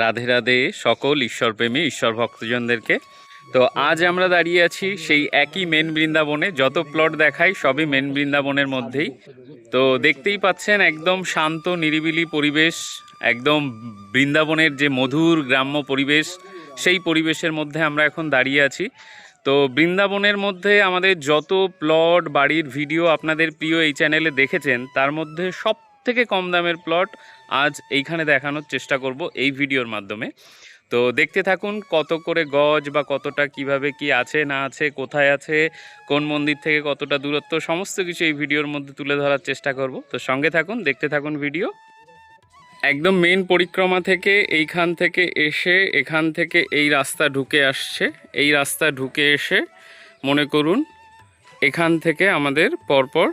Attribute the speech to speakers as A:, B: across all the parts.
A: রাধে রাধে সকল ঈশ্বরপ্রেমী ঈশ্বর ভক্তজনদেরকে। তো আজ আমরা দাঁড়িয়ে আছি সেই একই মেন বৃন্দাবনে। যত প্লট দেখাই সবই মেন বৃন্দাবনের মধ্যেই। তো দেখতেই পাচ্ছেন একদম শান্ত নিরিবিলি পরিবেশ, একদম বৃন্দাবনের যে মধুর গ্রাম্য পরিবেশ, সেই পরিবেশের মধ্যে আমরা এখন দাঁড়িয়ে আছি। তো বৃন্দাবনের মধ্যে আমাদের যত প্লট বাড়ির ভিডিও আপনাদের প্রিয় এই চ্যানেলে দেখেছেন, তার মধ্যে সব থেকে কম দামের প্লট আজ এইখানে দেখানোর চেষ্টা করব এই ভিডিওর মাধ্যমে। তো দেখতে থাকুন কত করে গজ বা কতটা কিভাবে কি আছে না আছে, কোথায় আছে, কোন মন্দির থেকে কতটা দূরত্ব, সমস্ত কিছু এই ভিডিওর মধ্যে তুলে ধরার চেষ্টা করব। তো সঙ্গে থাকুন, দেখতে থাকুন ভিডিও। একদম মেন পরিক্রমা থেকে এইখান থেকে এসে এখান থেকে এই রাস্তা ঢুকে আসছে। এই রাস্তা ঢুকে এসে মনে করুন এখান থেকে আমাদের পরপর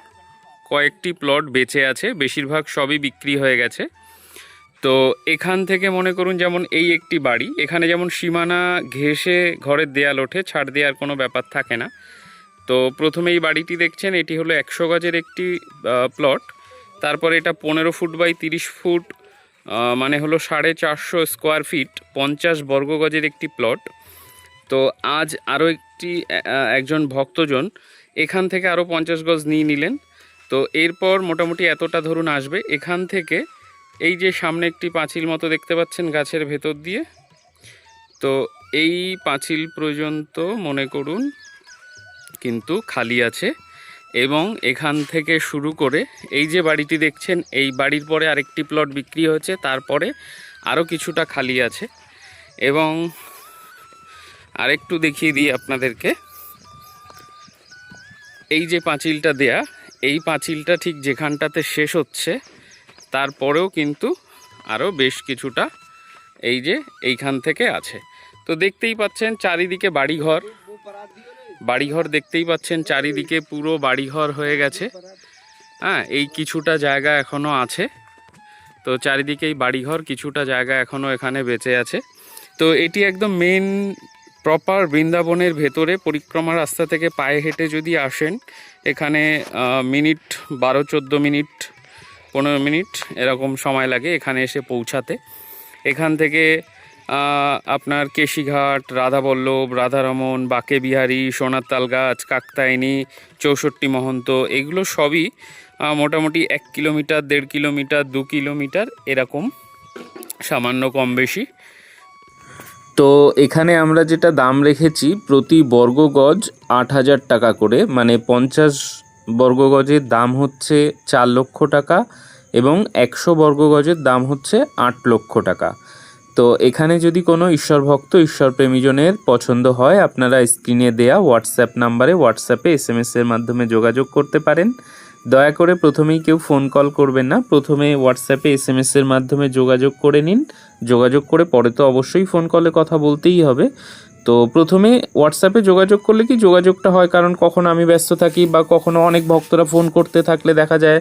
A: কয়েকটি প্লট বেঁচে আছে, বেশিরভাগ সবই বিক্রি হয়ে গেছে। তো এখান থেকে মনে করুন যেমন এই একটি বাড়ি, এখানে যেমন সীমানা ঘেঁষে ঘরের দেয়াল ওঠে, ছাড় দেওয়ার কোনো ব্যাপার থাকে না। তো প্রথমে এই বাড়িটি দেখছেন, এটি হলো 100 গজের একটি প্লট। তারপরে এটা 15 ফুট বাই 30 ফুট, মানে হলো 450 স্কোয়ার ফিট, 50 বর্গ গজের একটি প্লট। তো আজ আরও একজন ভক্তজন এখান থেকে আরও 50 গজ নিয়ে নিলেন। তো এরপর মোটামুটি এতটা ধরুন আসবে। এখান থেকে এই যে সামনে একটি পাঁচিল মতো দেখতে পাচ্ছেন গাছের ভেতর দিয়ে, তো এই পাঁচিল পর্যন্ত মনে করুন কিন্তু খালি আছে। এবং এখান থেকে শুরু করে এই যে বাড়িটি দেখছেন, এই বাড়ির পরে আরেকটি প্লট বিক্রি হয়েছে, তারপরে আরও কিছুটা খালি আছে। এবং আরেকটু দেখিয়ে দিই আপনাদেরকে, এই যে পাঁচিলটা দেয়া, এই পাঁচিলটা ঠিক যেখানটাতে শেষ হচ্ছে তারপরেও কিন্তু আরও বেশ কিছুটা এই যে এইখান থেকে আছে। তো দেখতেই পাচ্ছেন চারিদিকে বাড়িঘর দেখতেই পাচ্ছেন, চারিদিকে পুরো বাড়িঘর হয়ে গেছে। হ্যাঁ, এই কিছুটা জায়গা এখনও আছে। তো চারিদিকে এই বাড়িঘর, কিছুটা জায়গা এখনও এখানে বেঁচে আছে। তো এটি একদম মেন প্রপার বৃন্দাবনের ভেতরে পরিক্রমা রাস্তা থেকে পায়ে হেঁটে যদি আসেন, এখানে মিনিট 12-14 মিনিট 15 মিনিট এরকম সময় লাগে এখানে এসে পৌঁছাতে। এখান থেকে আপনার কেশিঘাট, রাধাবল্লভ, রাধারমন, বাঁকে বিহারী, সোনার তালগাছ, কাকতায়নী, 64 মহন্ত, এগুলো সবই মোটামুটি 1 কিলোমিটার, 1.5 কিলোমিটার, 2 কিলোমিটার এরকম, সামান্য কম বেশি। তো এখানে আমরা যেটা দাম রেখেছি, প্রতি বর্গ গজ 8,000 টাকা করে, মানে 50 বর্গ গজের দাম হচ্ছে 4 লক্ষ টাকা এবং 100 বর্গ গজের দাম হচ্ছে 8 লক্ষ টাকা। তো এখানে যদি কোনো ঈশ্বরভক্ত ঈশ্বরপ্রেমীজনের পছন্দ হয়, আপনারা স্ক্রিনে দেয়া হোয়াটসঅ্যাপ নাম্বারে হোয়াটসঅ্যাপে SMS-এর মাধ্যমে যোগাযোগ করতে পারেন। দয়া করে প্রথমেই কেউ ফোন কল করবেন না, প্রথমে হোয়াটসঅ্যাপে SMS-এর মাধ্যমে যোগাযোগ করে নিন। যোগাযোগ করে পরে তো অবশ্যই ফোন কলে কথা বলতেই হবে। তো প্রথমে হোয়াটসঅ্যাপে যোগাযোগ করলে কি যোগাযোগটা হয়, কারণ কখনো আমি ব্যস্ত থাকি বা কখনো অনেক ভক্তরা ফোন করতে থাকলে দেখা যায়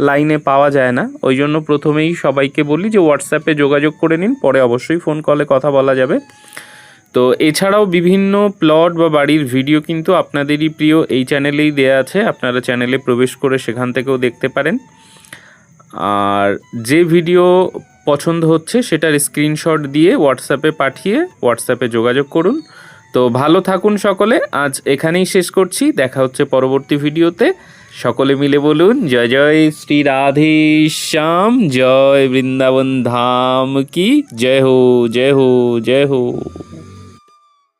A: লাইনে পাওয়া যায় না। ওই জন্য প্রথমেই সবাইকে বলি যে হোয়াটসঅ্যাপে যোগাযোগ করে নিন, পরে অবশ্যই ফোন কলে কথা বলা যাবে। তো এছাড়াও বিভিন্ন প্লট বা বাড়ির ভিডিও কিন্তু আপনাদেরই প্রিয় এই চ্যানেলেই দেয়া আছে, আপনারা চ্যানেলে প্রবেশ করে সেখান থেকেও দেখতে পারেন। আর যে ভিডিও পছন্দ হচ্ছে সেটার স্ক্রিনশট দিয়ে হোয়াটসঅ্যাপে পাঠিয়ে হোয়াটসঅ্যাপে যোগাযোগ করুন। তো ভালো থাকুন সকলে, আজ এখানেই শেষ করছি, দেখা হচ্ছে পরবর্তী ভিডিওতে। সকলে মিলে বলুন জয় জয় শ্রী রাধে শ্যাম, জয় বৃন্দাবন ধাম কি জয় হো, জয় হো, জয় হো।